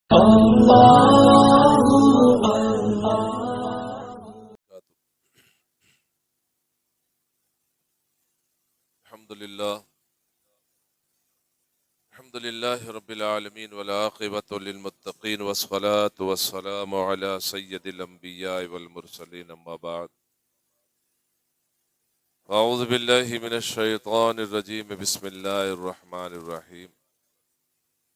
अल्हम्दुलिल्लाह रब्बिल आलमीन वल आक़िबतु लिल मुत्तक़ीन वस्सलातु वस्सलामु अला सय्यिदिल अंबिया वल मुरसलीन अम्मा बाद अऊज़ु बिल्लाहि मिनश शैतानिर रजीम बिस्मिल्लाहिर रहमानिर रहीम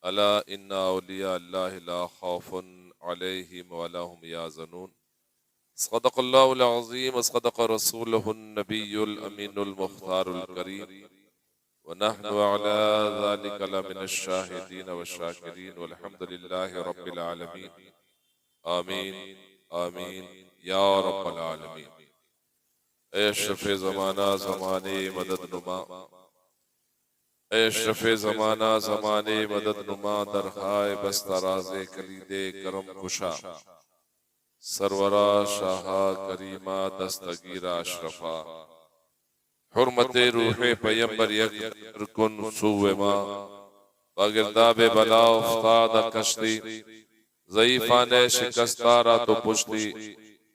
अला इन्ना औलिया अल्लाहि ला खौफुन अलैहिम वला हुम यहज़नून सदक़ल्लाहुल अज़ीम व सदक़ रसूलुहुन नबियुल अमीनुल मुख़्तारुल करीम व नहनु अला ज़ालिका लमिनश शाहिदीन व शाकिरीन वल्हम्दुलिल्लाहि रब्बिल आलमीन आमीन आमीन या रब्बल आलमीन। ऐ अशरफ़े ज़माना ज़माने मदद नुमा, ऐ अशरफ़े ज़माना ज़माने मदद नुमा, दरहाए बस्तराज़े कलीदे करम कुशा, सरवरा शाहा करीमा दस्तगीरा अशरफा, हुर्मते रूहे पैगंबर यक कुन सुवेमा, बागिरदाबे बला उफ्ताद कश्ती, ज़ईफ़ाने शिकस्तारा तो पुश्ती,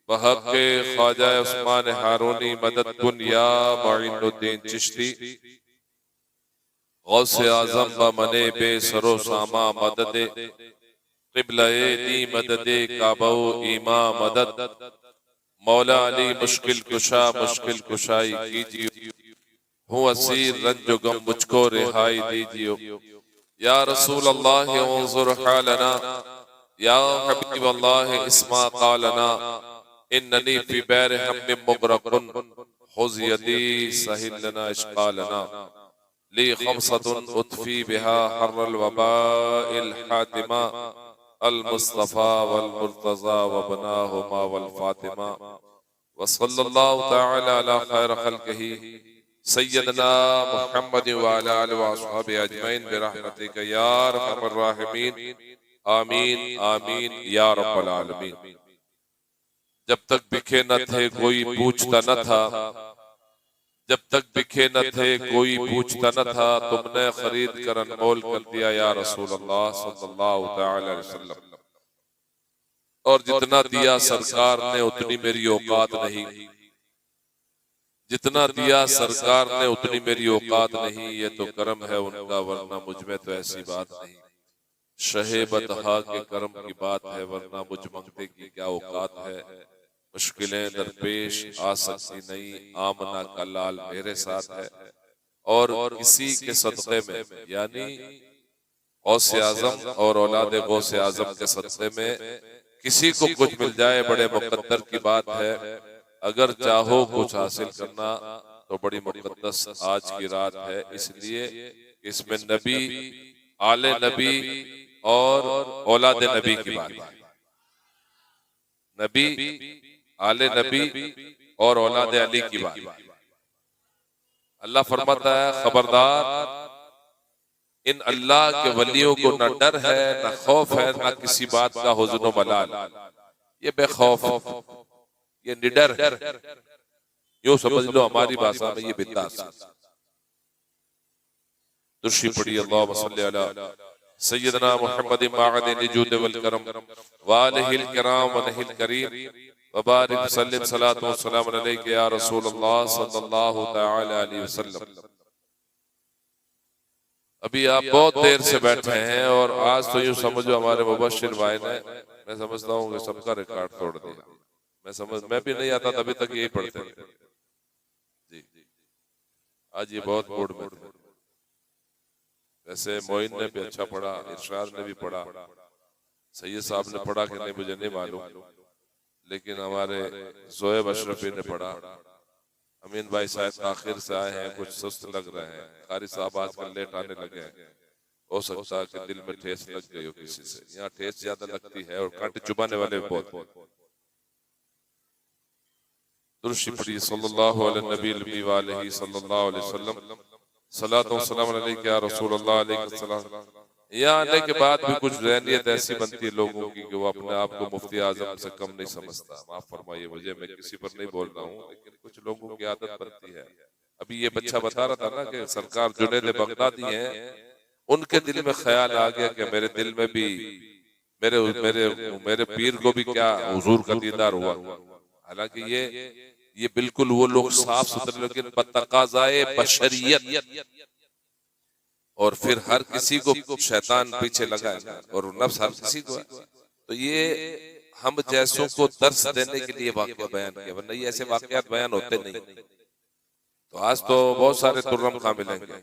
बहक़े ख्वाजा उस्मान हारूनी मदद कुन या मुइनुद्दीन चिश्ती, गौसे आज़म ब मने बे सरो सामा मददे, क़िबला दी मददे काबो ईमा मदद, मौला अली मुश्किल कुशा मुश्किल कुशाई कीजिए, हूँ असीर रंजो गम मुझको रिहाई दीजियो, या रसूल अल्लाह उन्ज़ुर हालना, या हबीब अल्लाह इस्मा क़ालना, इन्ननी फी बैर हम्म मुग़रक़ुन, खुज़ यदी सहिल लना इश्क़ालना, ली ख़म्सतुन उत्फ़ी बिहा हर्रल वबाइल हातिमा, अल मुस्तफ़ा वल मुर्तज़ा व बनाहुमा वल फ़ातिमा, व सल्लल्लाहु तआला अला खैर ख़ल्क़िही सय्यदना मुहम्मद व अला आलिहि व अस्हाबिही अजमईन बिरहमतिका या अरहमर राहिमीन आमीन आमीन या रब्बल आलमीन। जब तक बिखे न थे कोई पूछता न था, जब तक बिखे न थे कोई पूछता न था, तुमने खरीद कर अनमोल कर दिया या रसूल अल्लाह सल्लल्लाहु तआला अलैहि वसल्लम। और जितना दिया सरकार ने उतनी मेरी औकात नहीं, जितना दिया सरकार ने उतनी मेरी औकात नहीं, ये तो करम है उनका वरना मुझ में तो ऐसी बात नहीं। शहे बतहा के करम की बात है वरना मुझ मंगते की क्या औकात है। मुश्किलें दरपेश आ सकती नहीं, आमना का लाल मेरे साथ है। और इसी के सदक़े में यानी गौसे आज़म और औलाद गौसे आज़म के सदक़े में किसी को कुछ मिल जाए बड़े मुक़द्दर की बात है। अगर चाहो कुछ हासिल करना तो बड़ी मुक़द्दस आज की रात है। इसलिए इसमें नबी, आले नबी और औलाद नबी की बात है। नबी, आले नबी और औलाद अली की बात। अल्लाह फरमाता है खबरदार, इन अल्लाह के वलियों को न डर है न खौफ है न किसी बात का हुज़्न व मलाल। ये बेखौफ, ये निडर है। यूं समझ लो हमारी भाषा में ये बिंदास। दुरूद पढ़िए अल्लाहुम्मा सल्ली अला सय्यदना मुहम्मद माअदिल जूद वल करम व आलिहिल किराम व नहिल करीम व बारिक सल्लिम सलातो व सलाम अलैका या रसूल अल्लाह सल्लल्लाहु तआला अलैहि वसल्लम। अभी आप बहुत देर से बैठे हैं और आज तो यूं समझो हमारे मुबश्शिर भाई ने, मैं समझता हूँ कि सबका रिकॉर्ड तोड़ दिया। मैं भी नहीं आता तभी तक यही पढ़ते थे जी। आज ये बहुत मूड में थे। वैसे मोइन ने भी अच्छा पढ़ा, इरशाद ने भी पढ़ा, सैयद साहब ने पढ़ा कि नहीं मुझे नहीं मालूम, लेकिन हमारे जोएब अशरफी ने पढ़ा। अमीन भाई शायद आखिर से आए हैं, कुछ सुस्त लग रहे हैं। कारी साहब आजकल लेट आने लगे हैं, हो सकता है कि दिल में ठेस लग गई हो किसी से। यहाँ ठेस ज्यादा लगती है और कांटे चुभाने वाले बहुत। दुरूद पढ़िए सल्लल्लाहु अलैहि नबी व आलिहि सल्लल्लाहु अलैहि वसल्लम। सलातो व सलाम अलैका या रसूल अल्लाह अलैहि सलाम। यहाँ आने के बाद भी कुछ रहनियत ऐसी बनती है लोगों की कि वो अपने आप को मुफ्ती आजम से कम नहीं समझता। माफ फरमाइए मुझे, मैं किसी पर नहीं बोल रहा हूँ, लेकिन कुछ लोगों की आदत बनती है। अभी ये बच्चा बता रहा था ना कि सरकार जुनैद बगदादी हैं, उनके दिल में ख्याल आ गया कि मेरे दिल में भी मेरे मेरे मेरे पीर को भी क्या हुजूर का दीदार हुआ। हालांकि ये बिल्कुल वो लोग साफ सुथरे, लेकिन बतकाज़ाए बशरियत, और फिर हर किसी को शैतान पीछे लगा है और नफ्स हर किसी को है। तो ये हम जैसों को दर्स देने के लिए वाकया बयान किया, वरना ये ऐसे वाकयात बयान होते नहीं। तो आज तो बहुत सारे तुर्रम खा मिलेंगे।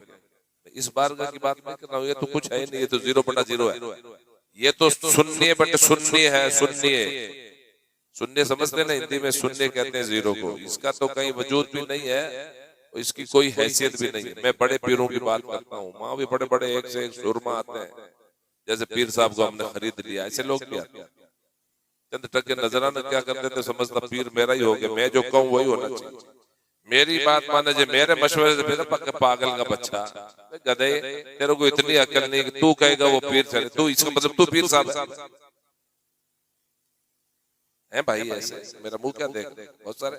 इस बार की बात नहीं कर रहा हूँ, ये तो कुछ है ही नहीं, ये तो 0/0 है। ये तो सुन्नी बट सुन्नी है, सुन्नी सुन्नी समझते ना, हिंदी में सुन्नी कहते हैं जीरो को। इसका तो कहीं वजूद भी नहीं है, इसकी कोई हैसियत भी नहीं है। मैं बड़े पीरों की बात करता हूँ, वहां भी बड़े बड़े एक से एक सुरमा आते हैं, जैसे पीर साहब को हमने खरीद लिया, ऐसे लोग भी आते हैं। चंद टके नजराना क्या करते थे, समझता पीर मेरा ही हो गया, मैं जो कहूँ वही होना चाहिए, मेरी बात माने जो, मेरे मशवरे से फिर पागल का बच्चा, गधे, तेरे को इतनी अकल नहीं कि तू कहेगा वो पीर चले, तू इसका मतलब तू पीर साहब है भाई। ऐसे मेरा मुंह क्या देख, बहुत सारे।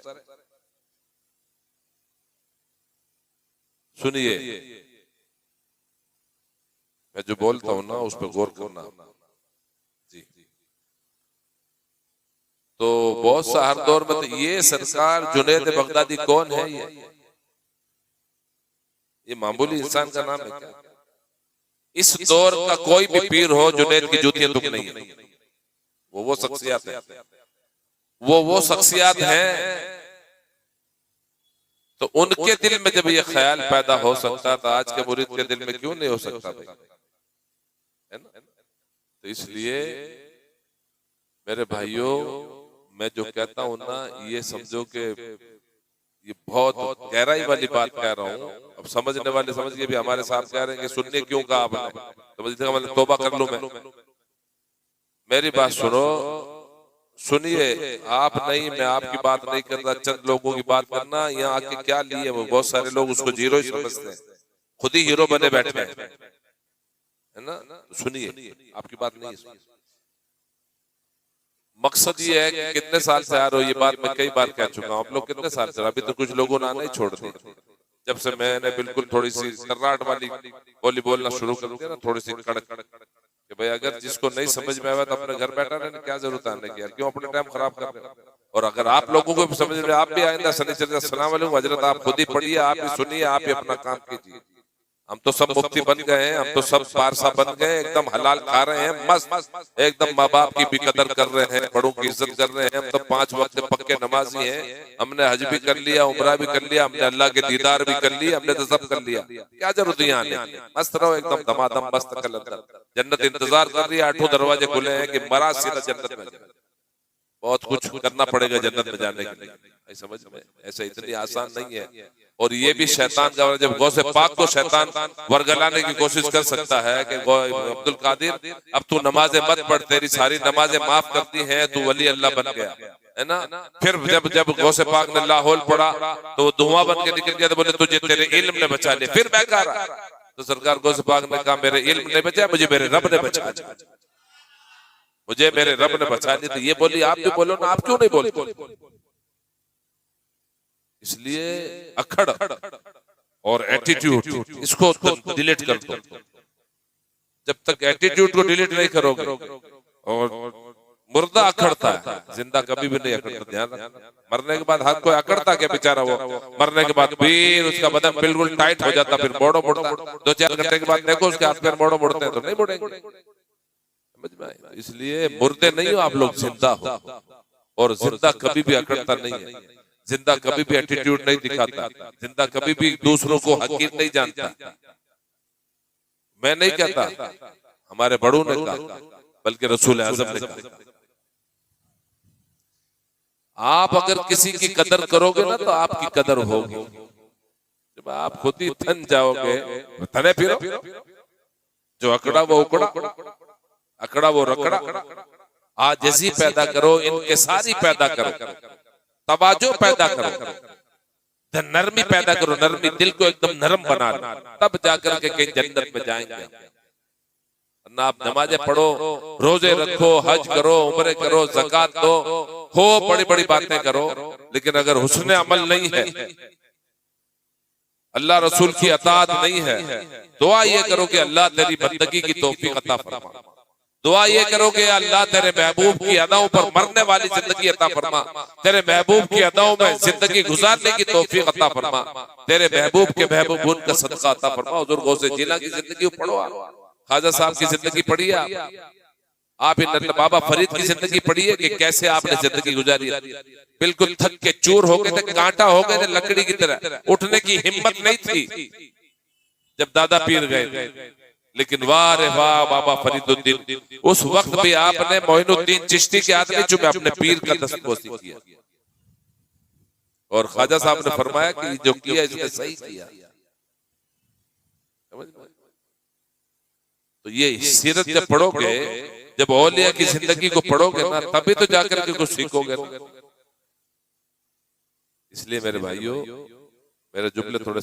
सुनिए, मैं जो बोलता हूं ना उस पर गौर करना जी। तो बहुत सा हर दौर में, तो ये सरकार जुनैद बगदादी कौन है? ये मामूली इंसान का नाम है क्या? इस दौर का कोई भी पीर हो, जुनैद की जूतियां दुख नहीं है। वो शख्सियत है, वो शख्सियत है। तो उनके दिल में जब ये ख्याल पैदा हो सकता था, आज के मुरीद के दिल में क्यों नहीं हो सकता भाई, है ना? तो इसलिए मेरे भाइयों, मैं जो कहता हूं ना, ये समझो कि ये बहुत गहराई वाली बात कह रहा हूं। अब समझने वाले समझिए, भी हमारे साथ कह रहे हैं कि सुनने क्यों कहा आपने, समझते मतलब तौबा कर लूं मैं। मेरी बात सुनो, सुनिए, आप नहीं, मैं आपकी बात नहीं कर रहा, चंद लोगों की बात करना। यहाँ आके क्या लिए वो बहुत सारे लोग उसको जीरो ही समझते हैं, खुद ही हीरो बने बैठे हैं, है ना? सुनिए, आपकी बात नहीं है। मकसद ये है कि कितने साल से आ रहे हो, ये बात मैं कई बार कह चुका हूँ, आप लोग कितने साल से, अभी तो कुछ लोगों ने आना ही छोड़ दिया। जब से मैंने बिल्कुल थोड़ी सी कर्राट वाली बोली बोलना शुरू कर दिया ना, थोड़ी सी कड़क, कि भाई अगर जिसको नहीं समझ में आया तो अपने घर बैठा रहने, क्या जरूरत आने की, क्यों अपने टाइम खराब कर रहे हो? और अगर आप लोगों को समझ में, आप भी आइंदा सनीचर अस्सलाम वालेकुम हजरत, आप खुद ही पढ़िए, आप ही सुनिए, आप ही अपना काम कीजिए। हम तो सब मुफ्ती बन गए हैं, हम तो सब पारसा बन गए, एकदम हलाल खा रहे हैं, मस्त एकदम, माँ बाप की भी कदर कर रहे हैं, बड़ों की इज्जत कर रहे हैं, हम तो 5 वक्त पक्के नमाजी हैं, हमने हज भी कर लिया, उम्रा भी कर लिया, हमने अल्लाह के दीदार भी कर लिए, हमने तो सब कर लिया, क्या जरूरत है यहाँ आने? मस्त रहो एकदम धमाधम, मस्त कल अंदर जन्नत इंतजार कर रही है, 8 दरवाजे खुले हैं कि मरा सीधा जन्नत में। बहुत कुछ करना पड़ेगा जन्नत में जाने के लिए, समझ में? ऐसा इतनी आसान नहीं है। और ये भी शैतान का, जब गौसे पाक को शैतान वर्गलाने की कोशिश कर सकता है कि अब्दुल कादिर अब तू नमाजें मत पढ़, तेरी सारी नमाजें माफ करती हैं, तू वली अल्लाह बन गया, है ना? फिर जब गौसे पाक ने लाहौल पढ़ा तो वो धुआं बन के निकल गया, तो बोले तुझे तेरे इल्म ने बचा लिया, फिर बेकार। तो सरकार गौसे पाक ने कहा मेरे इल्म ने बचाया, मुझे मेरे रब ने बचा लिया, मुझे मेरे रब ने बचा लिया। तो ये बोली, आप भी बोलो ना, आप क्यों नहीं बोलते? इसलिए अखड़ और एटीट्यूड, इसको डिलीट कर दो। जब तक एटीट्यूड को डिलीट नहीं करोगे, और मुर्दा अखड़ता है, जिंदा कभी भी नहीं अखड़ता, ध्यान रखना। मरने के बाद हर कोई अखड़ता क्या बेचारा, वो मरने के बाद फिर उसका बदन बिल्कुल टाइट हो जाता, फिर मोड़ो मुड़ता, 2-4 घंटे के बाद देखो उसके हाथ पैर मोड़ो मुड़ते हैं, तो नहीं मुड़ेंगे। इसलिए मुर्दे नहीं हो आप लोग, जिंदा हो, और जिंदा कभी भी अकड़ता नहीं है, जिंदा कभी भी एटीट्यूड नहीं दिखाता, जिंदा कभी भी दूसरों को हकीर नहीं जानता। मैं नहीं कहता, हमारे बड़ों ने कहा, बल्कि रसूल आज़म ने कहा। आप अगर किसी की कदर करोगे ना, तो आपकी कदर होगी। जब आप खुद ही थन जाओगे, थने फिरो, जो अकड़ा वो उकड़ा, अकड़ा वो रकड़ा। आजिज़ी पैदा करो, इनकिसारी पैदा करो, तवाजो पैदा करो, नरमी पैदा करो, नरमी, दिल को एकदम नरम बना लो, तब जाकर के कहीं जन्नत में जाएंगे। ना आप नमाजें पढ़ो, रोजे रखो, हज करो, उम्रे करो, ज़कात दो, हो बड़ी बड़ी बातें करो, लेकिन अगर हुस्न अमल नहीं है, अल्लाह रसूल की अताअत नहीं है, दुआ ये करो कि अल्लाह तेरी बंदगी की तौफीक अता फरमा, दुआ ये करोगे अल्लाह तेरे महबूब की अदाओं पर मरने वाली जिंदगी अता फरमा, तेरे महबूब की अदाओं में जिंदगी गुजारने की तौफीक अता फरमा, तेरे महबूब के महबूबून का सदका अता फरमा। हुजूर गौसे जिला की जिंदगी पढ़ो, ख्वाजा साहब की जिंदगी पढ़िए, आप इन बाबा फरीद की जिंदगी पढ़िए कि कैसे आपने जिंदगी गुजारी। बिल्कुल थक के चूर हो गए थे, कांटा हो गए थे लकड़ी की तरह, उठने की हिम्मत नहीं थी जब दादा पीर गए। लेकिन वाह रे वाह बाबा फरीदुद्दीन, उस वक्त भी आपने मोइनुद्दीन चिश्ती के हाथ में चुमे अपने पीर का दस्तबोसी किया, और ख्वाजा साहब ने फरमाया कि जो किया इसने सही किया। तो ये सीरत जब पढ़ोगे, जब औलिया की जिंदगी को पढ़ोगे ना, तभी तो जाकर के कुछ सीखोगे। इसलिए मेरे भाइयों, मेरे जुमले थोड़े